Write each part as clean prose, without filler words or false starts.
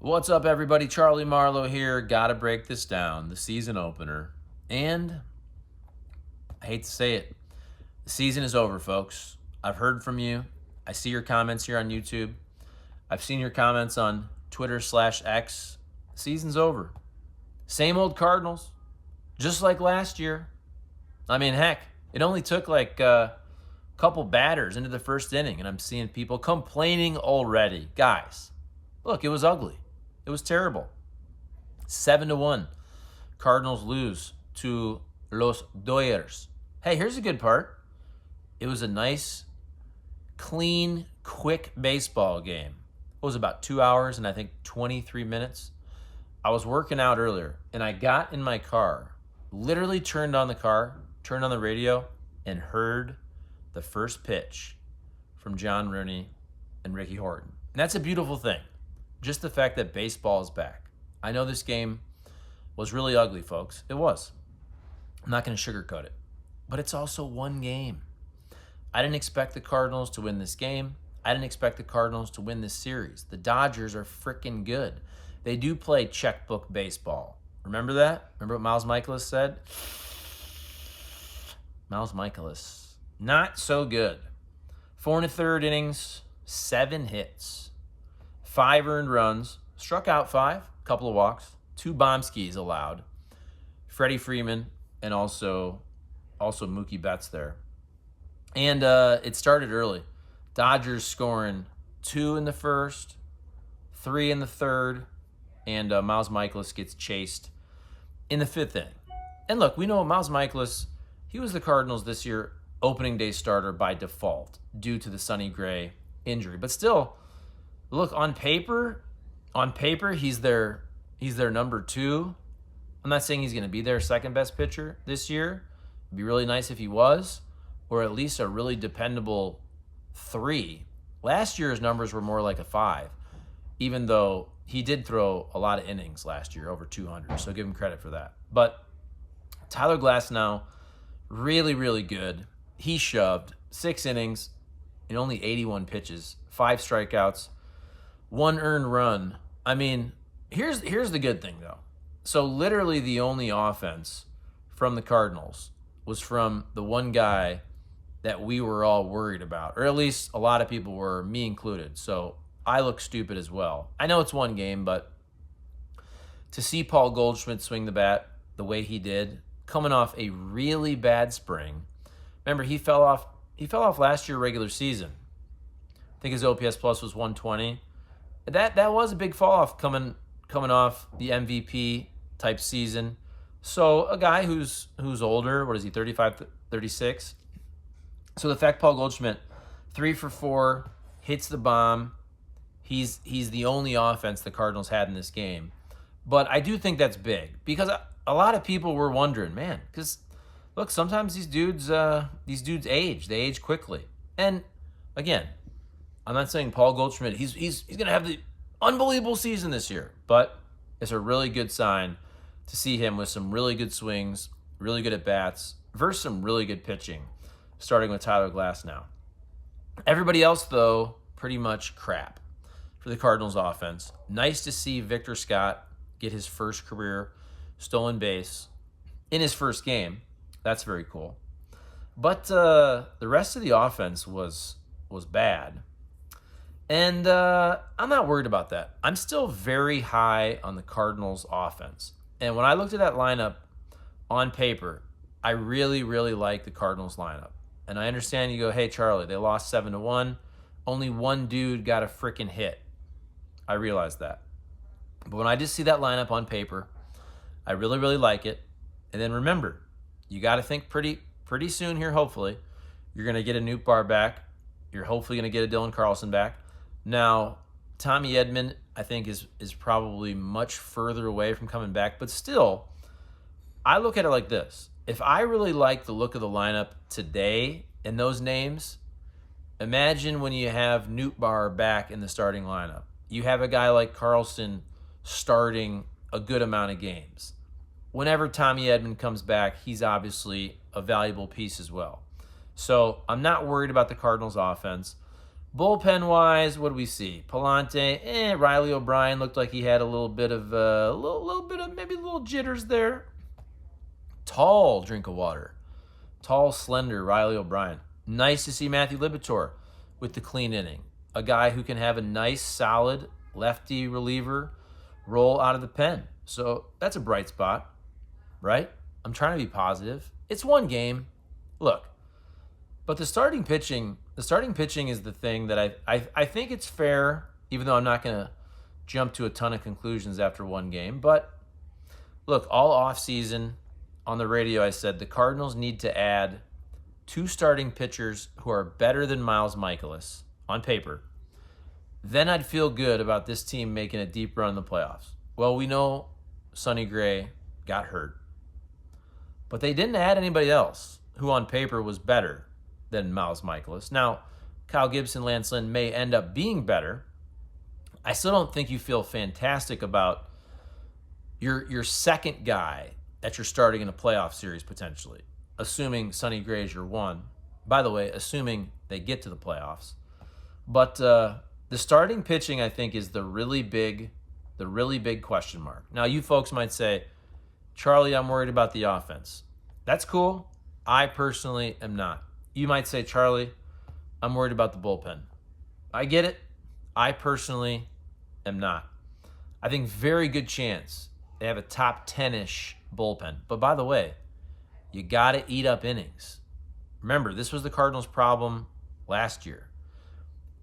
What's up, everybody? Charlie Marlow here. Gotta break this down. The season opener. And I hate to say it, the season is over, folks. I've heard from you. I see your comments here on YouTube. I've seen your comments on Twitter/X. The season's over. Same old Cardinals, just like last year. I mean, heck, it only took like a couple batters into the first inning, and I'm seeing people complaining already. Guys, look, it was ugly. It was terrible. 7-1. Cardinals lose to Los Dodgers. Hey, here's a good part. It was a nice, clean, quick baseball game. It was about 2 hours and I think 23 minutes. I was working out earlier and I got in my car, literally turned on the radio, and heard the first pitch from John Rooney and Ricky Horton. And that's a beautiful thing. Just the fact that baseball is back. I know this game was really ugly, folks. It was. I'm not going to sugarcoat it. But it's also one game. I didn't expect the Cardinals to win this game. I didn't expect the Cardinals to win this series. The Dodgers are freaking good. They do play checkbook baseball. Remember that? Remember what Miles Michaelis said? Miles Michaelis. Not so good. 4 1/3 innings, 7 hits. 5 earned runs, struck out 5, couple of walks, 2 bomb skis allowed. Freddie Freeman and also Mookie Betts there. And it started early. Dodgers scoring 2 in the first, 3 in the third, and Miles Michaelis gets chased in the 5th inning. And look, we know Miles Michaelis, he was the Cardinals this year opening day starter by default due to the Sonny Gray injury. But still, look, on paper, he's their number 2. I'm not saying he's going to be their second best pitcher this year. It'd be really nice if he was, or at least a really dependable 3. Last year's numbers were more like a 5, even though he did throw a lot of innings last year, over 200, so give him credit for that. But Tyler Glasnow, really, really good. He shoved 6 innings in only 81 pitches, 5 strikeouts, 1 earned run. I mean, here's the good thing, though. So literally the only offense from the Cardinals was from the one guy that we were all worried about, or at least a lot of people were, me included. So I look stupid as well. I know it's one game, but to see Paul Goldschmidt swing the bat the way he did, coming off a really bad spring. Remember, he fell off last year regular season. I think his OPS plus was 120. That was a big fall off coming off the MVP type season. So a guy who's older, what is he, 35, 36? So the fact Paul Goldschmidt, 3 for 4, hits the bomb. He's the only offense the Cardinals had in this game. But I do think that's big because a lot of people were wondering, man, because look, sometimes these dudes age. They age quickly. And again, I'm not saying Paul Goldschmidt, he's going to have the unbelievable season this year, but it's a really good sign to see him with some really good swings, really good at-bats, versus some really good pitching, starting with Tyler Glasnow. Everybody else, though, pretty much crap for the Cardinals offense. Nice to see Victor Scott get his first career stolen base in his first game. That's very cool. But the rest of the offense was bad. And I'm not worried about that. I'm still very high on the Cardinals offense. And when I looked at that lineup on paper, I really, really like the Cardinals lineup. And I understand you go, hey, Charlie, they lost 7-1. Only one dude got a freaking hit. I realize that. But when I just see that lineup on paper, I really, really like it. And then remember, you got to think pretty soon here, hopefully. You're going to get a Nootbaar back. You're hopefully going to get a Dylan Carlson back. Now, Tommy Edman, I think, is probably much further away from coming back. But still, I look at it like this. If I really like the look of the lineup today and those names, imagine when you have Nootbaar back in the starting lineup. You have a guy like Carlson starting a good amount of games. Whenever Tommy Edman comes back, he's obviously a valuable piece as well. So I'm not worried about the Cardinals offense. Bullpen-wise, what do we see? Palante, Riley O'Brien looked like he had a little bit of maybe a little jitters there. Tall drink of water. Tall, slender Riley O'Brien. Nice to see Matthew Liberatore with the clean inning. A guy who can have a nice, solid lefty reliever roll out of the pen. So that's a bright spot, right? I'm trying to be positive. It's one game. Look, but the starting pitching is the thing that I think it's fair, even though I'm not going to jump to a ton of conclusions after one game. But look, all offseason on the radio, I said the Cardinals need to add 2 starting pitchers who are better than Miles Mikolas on paper. Then I'd feel good about this team making a deep run in the playoffs. Well, we know Sonny Gray got hurt. But they didn't add anybody else who on paper was better than Miles Mikolas. Now, Kyle Gibson, Lance Lynn may end up being better. I still don't think you feel fantastic about your second guy that you're starting in a playoff series potentially, assuming Sonny Gray is your one. By the way, assuming they get to the playoffs. But the starting pitching, I think, is the really big question mark. Now, you folks might say, Charlie, I'm worried about the offense. That's cool. I personally am not. You might say, Charlie, I'm worried about the bullpen. I get it. I personally am not. I think very good chance they have a top 10-ish bullpen. But by the way, you got to eat up innings. Remember, this was the Cardinals' problem last year.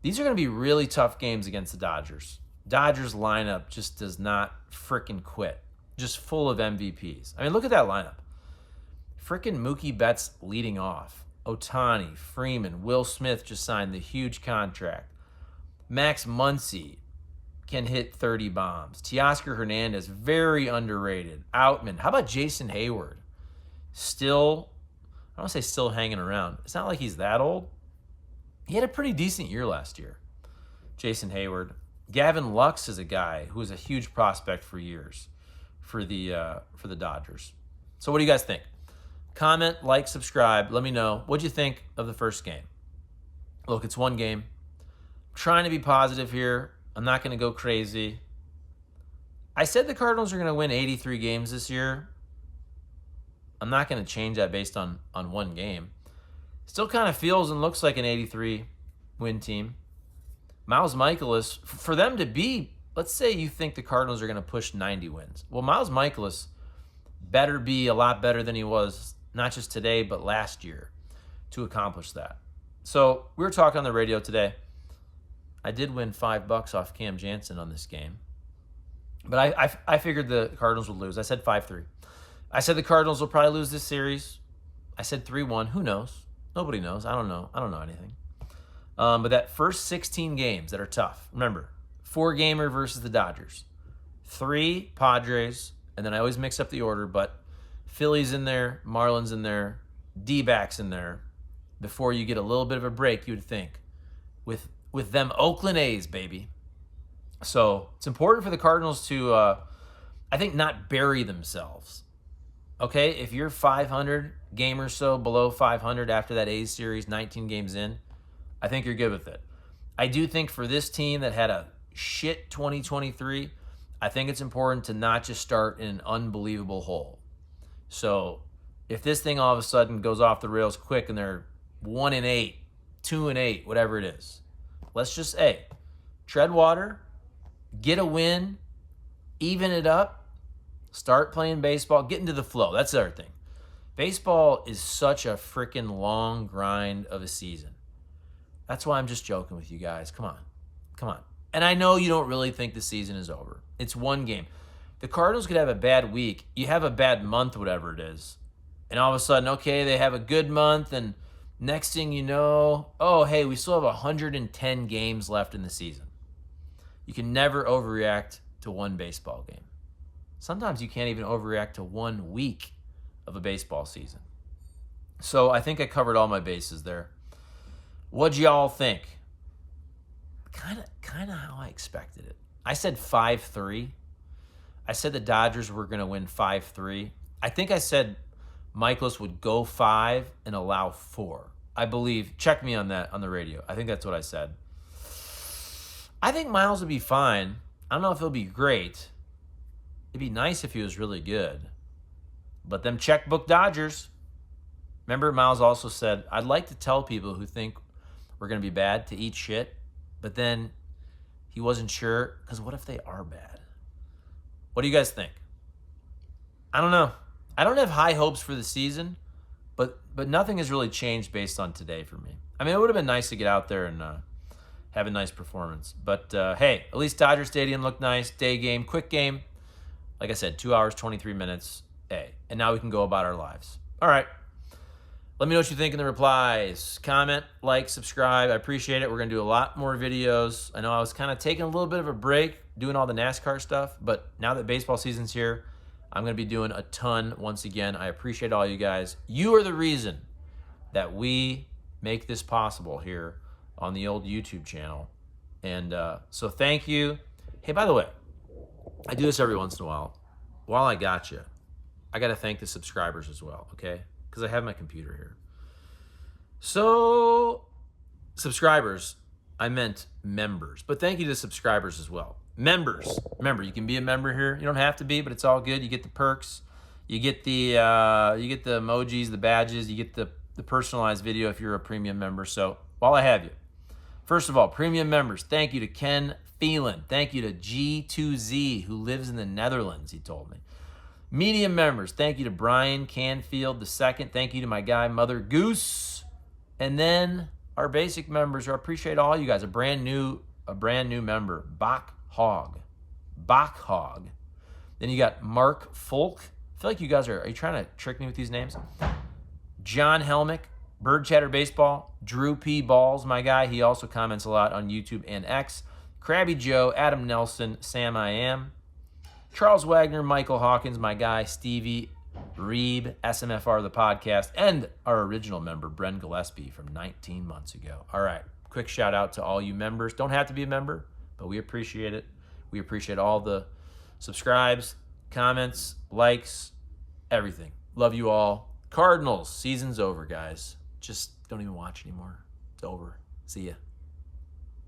These are going to be really tough games against the Dodgers. Dodgers lineup just does not frickin' quit. Just full of MVPs. I mean, look at that lineup. Frickin' Mookie Betts leading off. Ohtani, Freeman, Will Smith just signed the huge contract. Max Muncy can hit 30 bombs. Teoscar Hernandez, very underrated. Outman. How about Jason Hayward? Still, I don't want to say still hanging around. It's not like he's that old. He had a pretty decent year last year. Jason Hayward. Gavin Lux is a guy who was a huge prospect for years for the Dodgers. So what do you guys think? Comment, like, subscribe. Let me know. What'd you think of the first game? Look, it's one game. I'm trying to be positive here. I'm not going to go crazy. I said the Cardinals are going to win 83 games this year. I'm not going to change that based on one game. Still kind of feels and looks like an 83 win team. Miles Mikolas, for them to be, let's say you think the Cardinals are going to push 90 wins. Well, Miles Mikolas better be a lot better than he was, not just today, but last year to accomplish that. So we were talking on the radio today. I did win $5 off Cam Jansen on this game. But I figured the Cardinals would lose. I said 5-3. I said the Cardinals will probably lose this series. I said 3-1. Who knows? Nobody knows. I don't know anything. But that first 16 games that are tough. Remember, 4-gamer versus the Dodgers. 3 Padres, and then I always mix up the order, but Phillies in there, Marlins in there, D-backs in there. Before you get a little bit of a break, you would think. With them Oakland A's, baby. So it's important for the Cardinals to, I think, not bury themselves. Okay, if you're 500 game or so below 500 after that A's series, 19 games in, I think you're good with it. I do think for this team that had a shit 2023, I think it's important to not just start in an unbelievable hole. So if this thing all of a sudden goes off the rails quick and they're 1-8, 2-8, whatever it is, let's just, tread water, get a win, even it up, start playing baseball, get into the flow. That's the other thing. Baseball is such a freaking long grind of a season. That's why I'm just joking with you guys. Come on. And I know you don't really think the season is over. It's one game. The Cardinals could have a bad week. You have a bad month, whatever it is. And all of a sudden, okay, they have a good month, and next thing you know, we still have 110 games left in the season. You can never overreact to one baseball game. Sometimes you can't even overreact to 1 week of a baseball season. So I think I covered all my bases there. What'd y'all think? Kind of how I expected it. I said 5-3. I said the Dodgers were going to win 5-3. I think I said Mikolas would go 5 and allow 4. I believe. Check me on that on the radio. I think that's what I said. I think Miles would be fine. I don't know if he'll be great. It'd be nice if he was really good. But them checkbook Dodgers. Remember, Miles also said, I'd like to tell people who think we're going to be bad to eat shit. But then he wasn't sure, because what if they are bad? What do you guys think? I don't know. I don't have high hopes for the season, but nothing has really changed based on today for me. I mean, it would have been nice to get out there and have a nice performance. But, hey, at least Dodger Stadium looked nice. Day game, quick game. Like I said, 2 hours, 23 minutes. Hey, and now we can go about our lives. All right. Let me know what you think in the replies. Comment, like, subscribe. I appreciate it. We're going to do a lot more videos. I know I was kind of taking a little bit of a break doing all the NASCAR stuff, but now that baseball season's here, I'm going to be doing a ton once again. I appreciate all you guys. You are the reason that we make this possible here on the old YouTube channel. And so thank you. Hey, by the way, I do this every once in a while. While I got you, I got to thank the subscribers as well, okay? Because I have my computer here. So, subscribers, I meant members. But thank you to subscribers as well. Members. Remember, you can be a member here. You don't have to be, but it's all good. You get the perks. You get the emojis, the badges. You get the personalized video if you're a premium member. So, while I have you, first of all, premium members, thank you to Ken Phelan. Thank you to G2Z, who lives in the Netherlands, he told me. Medium members, thank you to Brian Canfield II. Thank you to my guy, Mother Goose. And then our basic members, I appreciate all you guys. A brand new member, Bach Hog. Then you got Mark Folk. I feel like you guys are you trying to trick me with these names? John Helmick, Bird Chatter Baseball, Drew P. Balls, my guy. He also comments a lot on YouTube and X. Krabby Joe, Adam Nelson, Sam I Am. Charles Wagner, Michael Hawkins, my guy, Stevie Reeb, SMFR, the podcast, and our original member, Bren Gillespie, from 19 months ago. All right, quick shout out to all you members. Don't have to be a member, but we appreciate it. We appreciate all the subscribes, comments, likes, everything. Love you all. Cardinals, season's over, guys. Just don't even watch anymore. It's over. See ya.